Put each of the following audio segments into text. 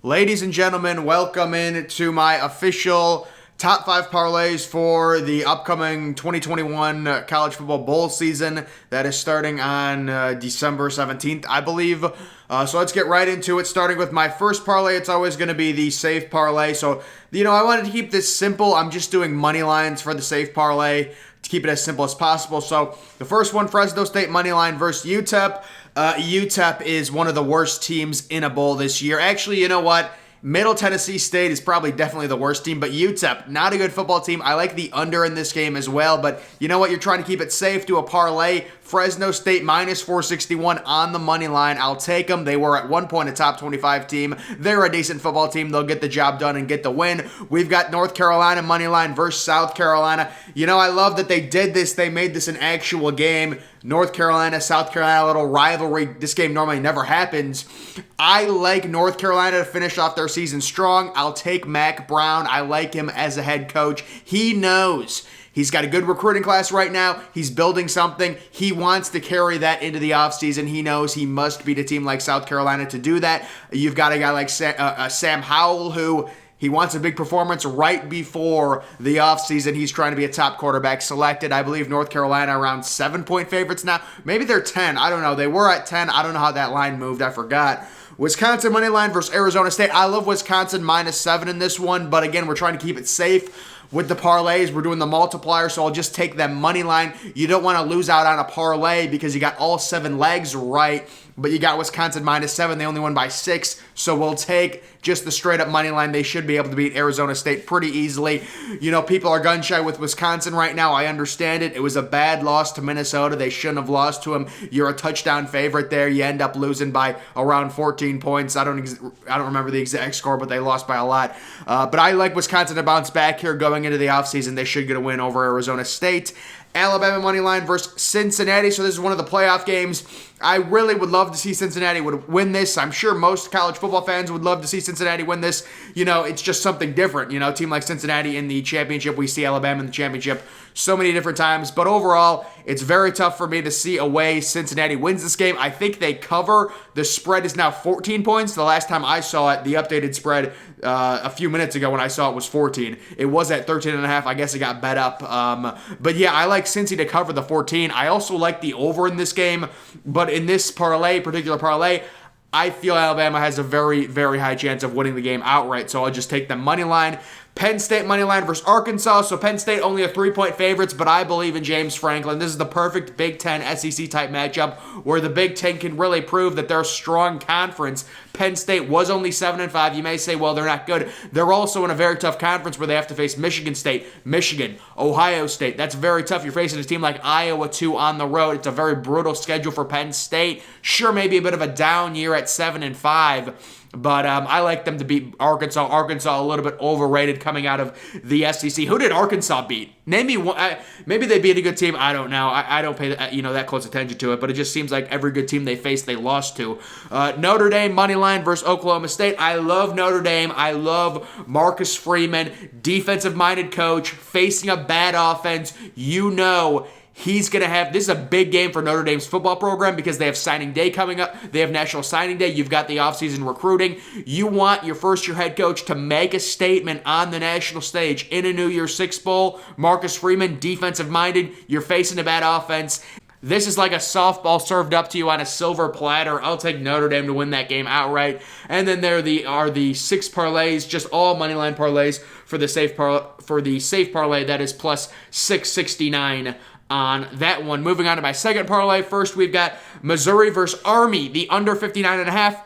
Ladies and gentlemen, welcome in to my official top 5 parlays for the upcoming 2021 college football bowl season that is starting on December 17th, I believe. So let's get right into it, starting with my first parlay. It's always going to be the safe parlay. So, I wanted to keep this simple. I'm just doing money lines for the safe parlay to keep it as simple as possible. So the first one, Fresno State money line versus UTEP. UTEP is one of the worst teams in a bowl this year. Actually, you know what? Middle Tennessee State is probably definitely the worst team, but UTEP, not a good football team. I like the under in this game as well, but you know what? You're trying to keep it safe. Do a parlay. Fresno State minus 461 on the money line. I'll take them. They were at one point a top 25 team. They're a decent football team. They'll get the job done and get the win. We've got North Carolina money line versus South Carolina. I love that they did this. They made this an actual game. North Carolina, South Carolina, a little rivalry. This game normally never happens. I like North Carolina to finish off their season strong. I'll take Mac Brown. I like him as a head coach. He knows he's got a good recruiting class right now. He's building something. He wants to carry that into the offseason. He knows he must beat a team like South Carolina to do that. You've got a guy like Sam Howell who he wants a big performance right before the offseason. He's trying to be a top quarterback selected. I believe North Carolina around 7-point favorites now. Maybe they're 10. I don't know. They were at 10. I don't know how that line moved. I forgot. Wisconsin money line versus Arizona State. I love Wisconsin minus 7 in this one, but again, we're trying to keep it safe. With the parlays, we're doing the multiplier, so I'll just take that money line. You don't want to lose out on a parlay because you got all 7 legs right, but you got Wisconsin minus 7. They only won by 6, so we'll take just the straight-up money line. They should be able to beat Arizona State pretty easily. People are gun-shy with Wisconsin right now. I understand it. It was a bad loss to Minnesota. They shouldn't have lost to them. You're a touchdown favorite there. You end up losing by around 14 points. I don't remember the exact score, but they lost by a lot. But I like Wisconsin to bounce back here going into the offseason. They should get a win over Arizona State. Alabama money line versus Cincinnati. So this is one of the playoff games. I really would love to see Cincinnati would win this. I'm sure most college football fans would love to see Cincinnati win this. It's just something different. A team like Cincinnati in the championship. We see Alabama in the championship so many different times. But overall, it's very tough for me to see a way Cincinnati wins this game. I think they cover. The spread is now 14 points. The last time I saw it, the updated spread a few minutes ago when I saw it was 14. It was at 13.5. I guess it got bet up. But yeah, I like Cincy to cover the 14. I also like the over in this game. But in this particular parlay, I feel Alabama has a very, very high chance of winning the game outright. So I'll just take the money line. Penn State money line versus Arkansas. So Penn State only a 3-point favorites, but I believe in James Franklin. This is the perfect Big Ten SEC type matchup where the Big Ten can really prove that they're a strong conference. Penn State was only 7-5. You may say, well, they're not good. They're also in a very tough conference where they have to face Michigan State, Michigan, Ohio State. That's very tough. You're facing a team like Iowa, too, on the road. It's a very brutal schedule for Penn State. Sure, maybe a bit of a down year at 7-5. But I like them to beat Arkansas. Arkansas a little bit overrated coming out of the SEC. Who did Arkansas beat? Name me one. Maybe they beat a good team. I don't know. I don't pay that close attention to it. But it just seems like every good team they faced, they lost to. Notre Dame money line versus Oklahoma State. I love Notre Dame. I love Marcus Freeman, defensive-minded coach, facing a bad offense. He's going to have, this is a big game for Notre Dame's football program because they have signing day coming up. They have National Signing Day. You've got the offseason recruiting. You want your first-year head coach to make a statement on the national stage in a New Year's Six Bowl. Marcus Freeman, defensive-minded. You're facing a bad offense. This is like a softball served up to you on a silver platter. I'll take Notre Dame to win that game outright. And then there are the 6 parlays, just all moneyline parlays for the safe parlay. That is plus 669 on that one. Moving on to my second parlay. First, we've got Missouri versus Army, the under 59.5.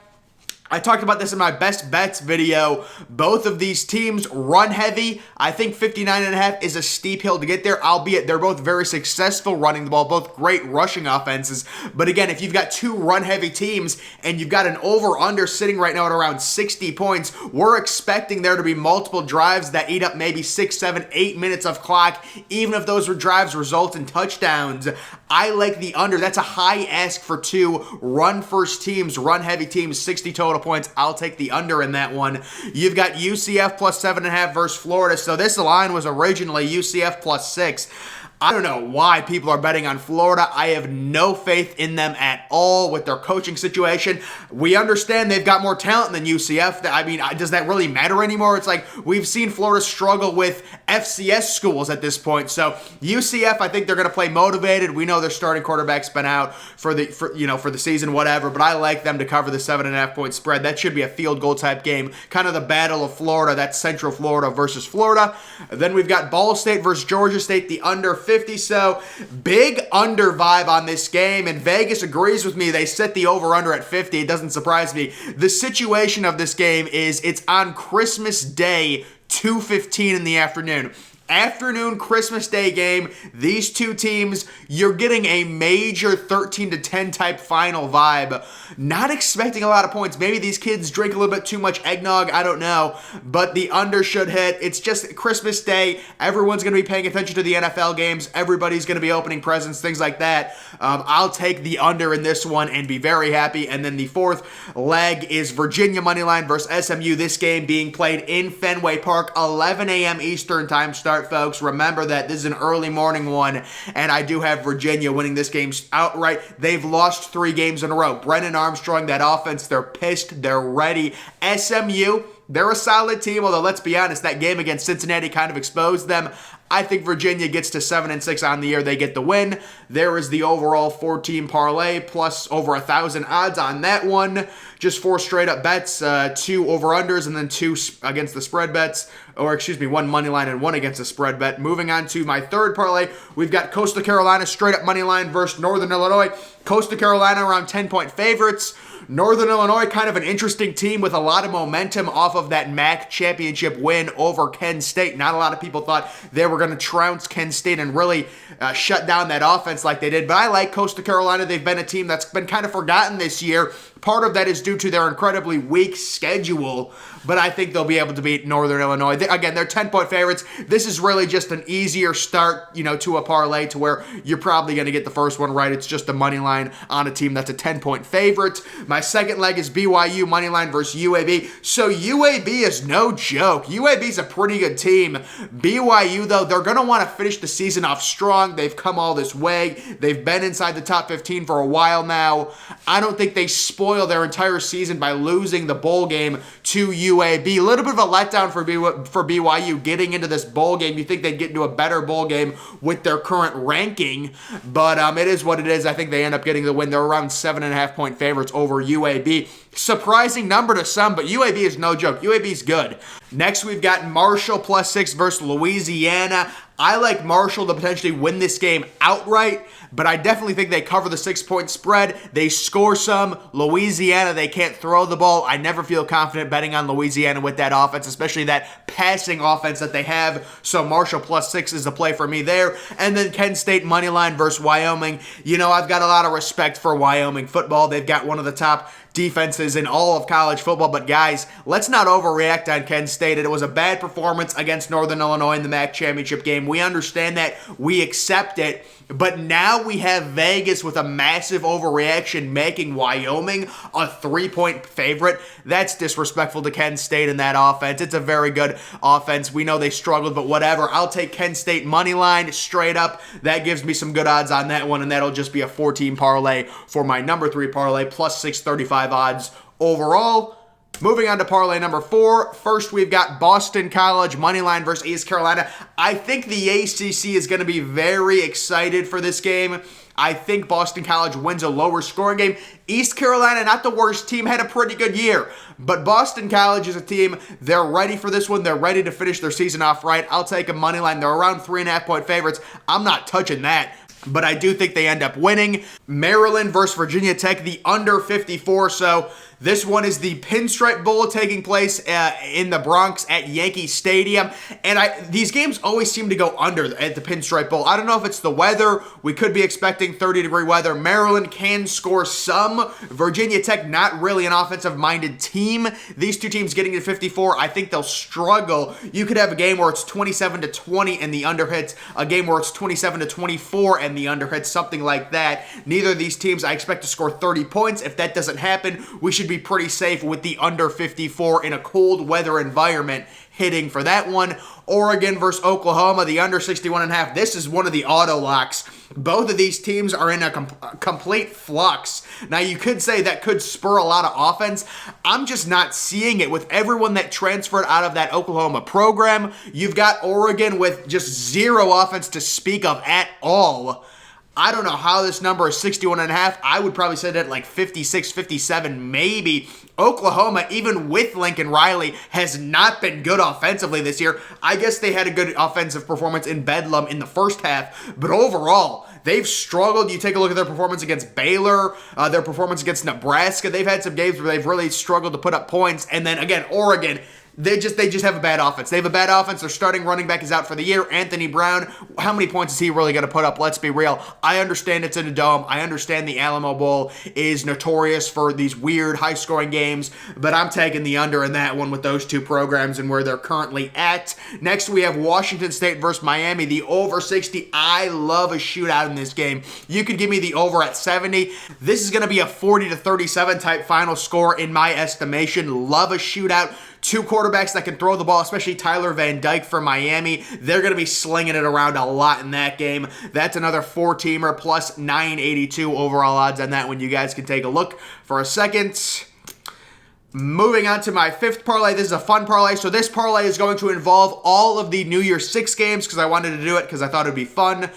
I talked about this in my best bets video. Both of these teams run heavy. I think 59.5 is a steep hill to get there, albeit they're both very successful running the ball, both great rushing offenses. But again, if you've got 2 run-heavy teams and you've got an over-under sitting right now at around 60 points, we're expecting there to be multiple drives that eat up maybe 6, 7, 8 minutes of clock, even if those drives result in touchdowns. I like the under. That's a high ask for 2 run-first teams, run-heavy teams, 60 total points. I'll take the under in that one. You've got UCF plus 7.5 versus Florida. So this line was originally UCF plus 6. I don't know why people are betting on Florida. I have no faith in them at all with their coaching situation. We understand they've got more talent than UCF. I mean, does that really matter anymore? It's like we've seen Florida struggle with FCS schools at this point. So UCF, I think they're going to play motivated. We know their starting quarterback's been out for the season, whatever. But I like them to cover the 7.5 point spread. That should be a field goal type game. Kind of the battle of Florida. That's Central Florida versus Florida. Then we've got Ball State versus Georgia State, the under 50. So big under vibe on this game, and Vegas agrees with me. They set the over-under at 50. It doesn't surprise me. The situation of this game is it's on Christmas Day, 2:15 in the afternoon. Afternoon Christmas Day game. These two teams, you're getting a major 13-10 type final vibe. Not expecting a lot of points. Maybe these kids drink a little bit too much eggnog. I don't know. But the under should hit. It's just Christmas Day. Everyone's going to be paying attention to the NFL games. Everybody's going to be opening presents, things like that. I'll take the under in this one and be very happy. And then the fourth leg is Virginia moneyline versus SMU. This game being played in Fenway Park, 11 a.m. Eastern time start. Folks, remember that this is an early morning one, and I do have Virginia winning this game outright. They've lost 3 games in a row. Brennan Armstrong, that offense, they're pissed, they're ready. SMU, they're a solid team, although let's be honest, that game against Cincinnati kind of exposed them. I think Virginia gets to 7-6 on the year. They get the win. There is the overall 4-team parlay plus over 1,000 odds on that one. Just 4 straight up bets, 2 over-unders, and then 2 against the spread bets. Or excuse me, 1 money line and 1 against the spread bet. Moving on to my third parlay, we've got Coastal Carolina straight up money line versus Northern Illinois. Coastal Carolina around 10-point favorites. Northern Illinois, kind of an interesting team with a lot of momentum off of that MAC championship win over Kent State. Not a lot of people thought they were going to trounce Kent State and really shut down that offense like they did. But I like Coastal Carolina. They've been a team that's been kind of forgotten this year. Part of that is due to their incredibly weak schedule, but I think they'll be able to beat Northern Illinois. Again, they're 10-point favorites. This is really just an easier start, to a parlay to where you're probably going to get the first one right. It's just a money line on a team that's a 10-point favorite. My second leg is BYU money line versus UAB. So UAB is no joke. UAB is a pretty good team. BYU, though, they're going to want to finish the season off strong. They've come all this way. They've been inside the top 15 for a while now. I don't think they spoil their entire season by losing the bowl game to UAB. A little bit of a letdown for BYU getting into this bowl game. You think they'd get into a better bowl game with their current ranking, but it is what it is. I think they end up getting the win. They're around 7.5 point favorites over UAB. Surprising number to some, but UAB is no joke. UAB is good. Next, we've got Marshall +6 versus Louisiana. I like Marshall to potentially win this game outright, but I definitely think they cover the 6-point spread. They score some. Louisiana, they can't throw the ball. I never feel confident betting on Louisiana with that offense, especially that passing offense that they have. So Marshall +6 is the play for me there. And then Kent State moneyline versus Wyoming. I've got a lot of respect for Wyoming football. They've got one of the top defenses in all of college football, but guys, let's not overreact on Kent State. It was a bad performance against Northern Illinois in the MAC championship game. We understand that. We accept it. But now we have Vegas with a massive overreaction making Wyoming a 3-point favorite. That's disrespectful to Kent State in that offense. It's a very good offense. We know they struggled, but whatever. I'll take Kent State money line straight up. That gives me some good odds on that one, and that'll just be a 14 parlay for my number 3 parlay, plus 635 odds overall. Moving on to parlay number 4. First, we've got Boston College moneyline versus East Carolina. I think the ACC is going to be very excited for this game. I think Boston College wins a lower scoring game. East Carolina, not the worst team, had a pretty good year. But Boston College is a team, they're ready for this one. They're ready to finish their season off right. I'll take a money line. They're around 3.5 point favorites. I'm not touching that, but I do think they end up winning. Maryland versus Virginia Tech, the under 54. So this one is the Pinstripe Bowl taking place in the Bronx at Yankee Stadium. And these games always seem to go under at the Pinstripe Bowl. I don't know if it's the weather. We could be expecting 30-degree weather. Maryland can score some. Virginia Tech, not really an offensive-minded team. These two teams getting to 54, I think they'll struggle. You could have a game where it's 27-20 and the under hits, a game where it's 27-24 and the under hits, something like that. Neither of these teams I expect to score 30 points. If that doesn't happen, we should be be pretty safe with the under 54 in a cold weather environment hitting for that one. Oregon versus Oklahoma, the under 61.5. This is one of the auto locks. Both of these teams are in a complete flux. Now, you could say that could spur a lot of offense. I'm just not seeing it with everyone that transferred out of that Oklahoma program. You've got Oregon with just zero offense to speak of at all. I don't know how this number is 61.5. I would probably say that like 56, 57, maybe. Oklahoma, even with Lincoln Riley, has not been good offensively this year. I guess they had a good offensive performance in Bedlam in the first half, but overall, they've struggled. You take a look at their performance against Baylor, their performance against Nebraska. They've had some games where they've really struggled to put up points. And then again, Oregon, they just have a bad offense. They have a bad offense. Their starting running back is out for the year. Anthony Brown, how many points is he really going to put up? Let's be real. I understand it's in a dome. I understand the Alamo Bowl is notorious for these weird high-scoring games, but I'm taking the under in that one with those two programs and where they're currently at. Next, we have Washington State versus Miami, the over 60. I love a shootout in this game. You could give me the over at 70. This is going to be a 40-37 type final score in my estimation. Love a shootout. Two quarterbacks that can throw the ball, especially Tyler Van Dyke for Miami. They're going to be slinging it around a lot in that game. That's another four-teamer plus 982 overall odds on that one. You guys can take a look for a second. Moving on to my fifth parlay. This is a fun parlay. So this parlay is going to involve all of the New Year's Six games because I wanted to do it because I thought it would be fun.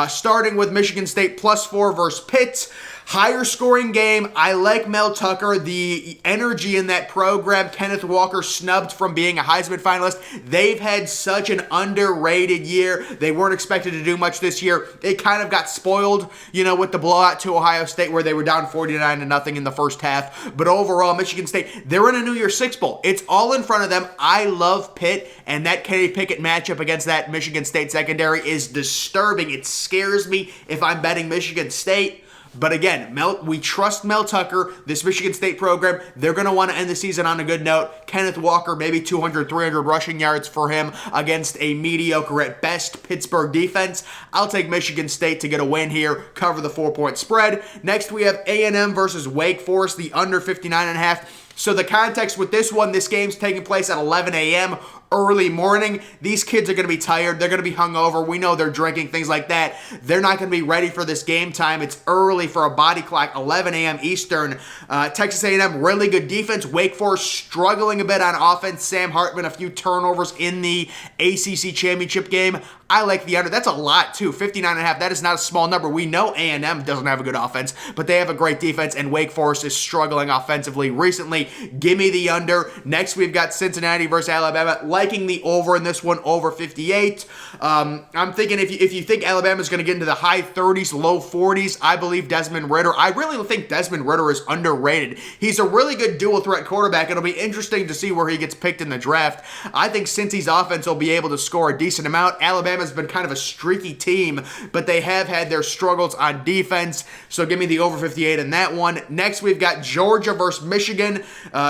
Starting with Michigan State +4 versus Pitt. Higher scoring game. I like Mel Tucker. The energy in that program. Kenneth Walker snubbed from being a Heisman finalist. They've had such an underrated year. They weren't expected to do much this year. It kind of got spoiled, with the blowout to Ohio State where they were down 49-0 in the first half. But overall, Michigan State, they're in a New Year's Six Bowl. It's all in front of them. I love Pitt, and that Kenny Pickett matchup against that Michigan State secondary is disturbing. It scares me if I'm betting Michigan State. But again, we trust Mel Tucker, this Michigan State program. They're going to want to end the season on a good note. Kenneth Walker, maybe 200, 300 rushing yards for him against a mediocre at best Pittsburgh defense. I'll take Michigan State to get a win here, cover the 4-point spread. Next, we have A&M versus Wake Forest, the under 59.5. So the context with this one, this game's taking place at 11 a.m., early morning. These kids are going to be tired. They're going to be hungover. We know they're drinking, things like that. They're not going to be ready for this game time. It's early for a body clock, 11 a.m. Eastern. Texas A&M, really good defense. Wake Forest struggling a bit on offense. Sam Hartman, a few turnovers in the ACC championship game. I like the under. That's a lot, too. 59.5. That is not a small number. We know A&M doesn't have a good offense, but they have a great defense, and Wake Forest is struggling offensively recently. Give me the under. Next, we've got Cincinnati versus Alabama. Liking the over in this one, over 58. I'm thinking if you think Alabama's going to get into the high 30s, low 40s, I believe Desmond Ridder. I really think Desmond Ridder is underrated. He's a really good dual threat quarterback. It'll be interesting to see where he gets picked in the draft. I think Cincy's offense will be able to score a decent amount. Alabama's been kind of a streaky team, but they have had their struggles on defense. So give me the over 58 in that one. Next, we've got Georgia versus Michigan.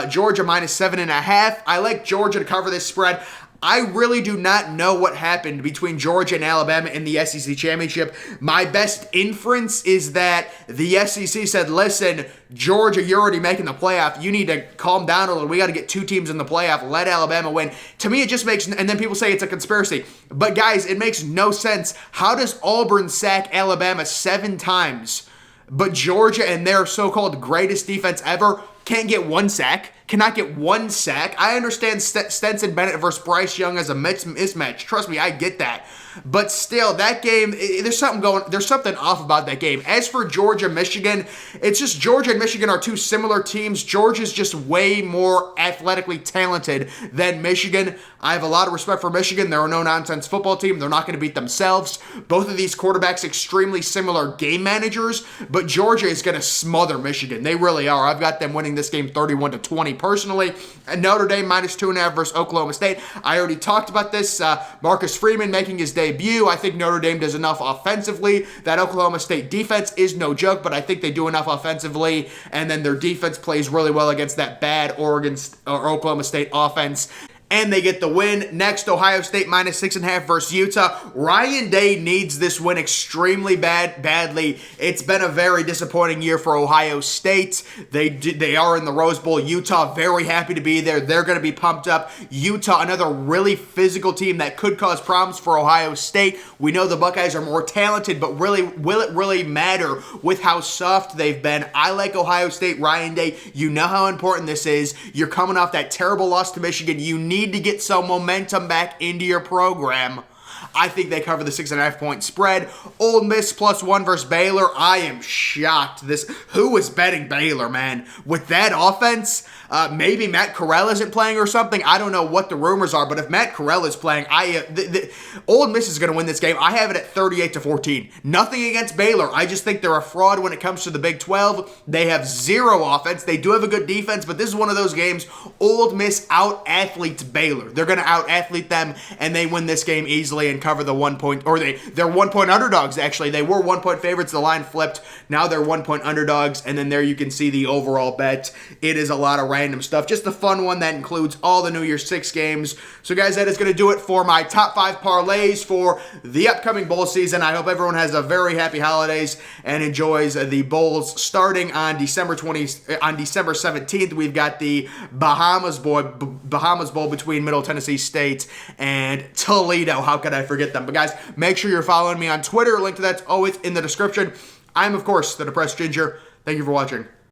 Georgia -7.5. I like Georgia to cover this spread. I really do not know what happened between Georgia and Alabama in the SEC championship. My best inference is that the SEC said, listen, Georgia, you're already making the playoff. You need to calm down a little. We got to get two teams in the playoff. Let Alabama win. To me, it just makes, and then people say it's a conspiracy. But guys, it makes no sense. How does Auburn sack Alabama 7 times, but Georgia and their so-called greatest defense ever can't get one sack? Cannot get one sack. I understand Stetson Bennett versus Bryce Young as a mismatch. Trust me, I get that. But still, that game, there's something off about that game. As for Georgia, Michigan, it's just Georgia and Michigan are two similar teams. Georgia's just way more athletically talented than Michigan. I have a lot of respect for Michigan. They're a no-nonsense football team. They're not going to beat themselves. Both of these quarterbacks, extremely similar game managers, but Georgia is going to smother Michigan. They really are. I've got them winning this game 31-20 personally. And Notre Dame -2.5 versus Oklahoma State. I already talked about this. Marcus Freeman making his debut. I think Notre Dame does enough offensively. That Oklahoma State defense is no joke, but I think they do enough offensively, and then their defense plays really well against that bad Oklahoma State offense. and they get the win. Next, Ohio State -6.5 versus Utah. Ryan Day needs this win extremely badly. It's been a very disappointing year for Ohio State. They are in the Rose Bowl. Utah very happy to be there. They're going to be pumped up. Utah, another really physical team that could cause problems for Ohio State. We know the Buckeyes are more talented, but really, will it really matter with how soft they've been? I like Ohio State. Ryan Day, you know how important this is. You're coming off that terrible loss to Michigan. You need to get some momentum back into your program. I think they cover the 6.5-point spread. Ole Miss +1 versus Baylor. I am shocked. Who is betting Baylor, man? With that offense, maybe Matt Corral isn't playing or something. I don't know what the rumors are, but if Matt Corral is playing, Ole Miss is going to win this game. I have it at 38-14. Nothing against Baylor. I just think they're a fraud when it comes to the Big 12. They have zero offense. They do have a good defense, but this is one of those games. Ole Miss out-athletes Baylor. They're going to out-athlete them, and they win this game easily and cover the 1 point, or they're 1 point underdogs, actually. They were 1 point favorites. The line flipped. Now they're 1 point underdogs, and then there you can see the overall bet. It is a lot of random stuff. Just a fun one that includes all the New Year's 6 games. So guys, that is going to do it for my top 5 parlays for the upcoming bowl season. I hope everyone has a very happy holidays and enjoys the bowls starting on December 17th. We've got the Bahamas Bowl between Middle Tennessee State and Toledo. How could I forget them? But guys, make sure you're following me on Twitter. Link to that's always in the description. I'm, of course, the Depressed Ginger. Thank you for watching.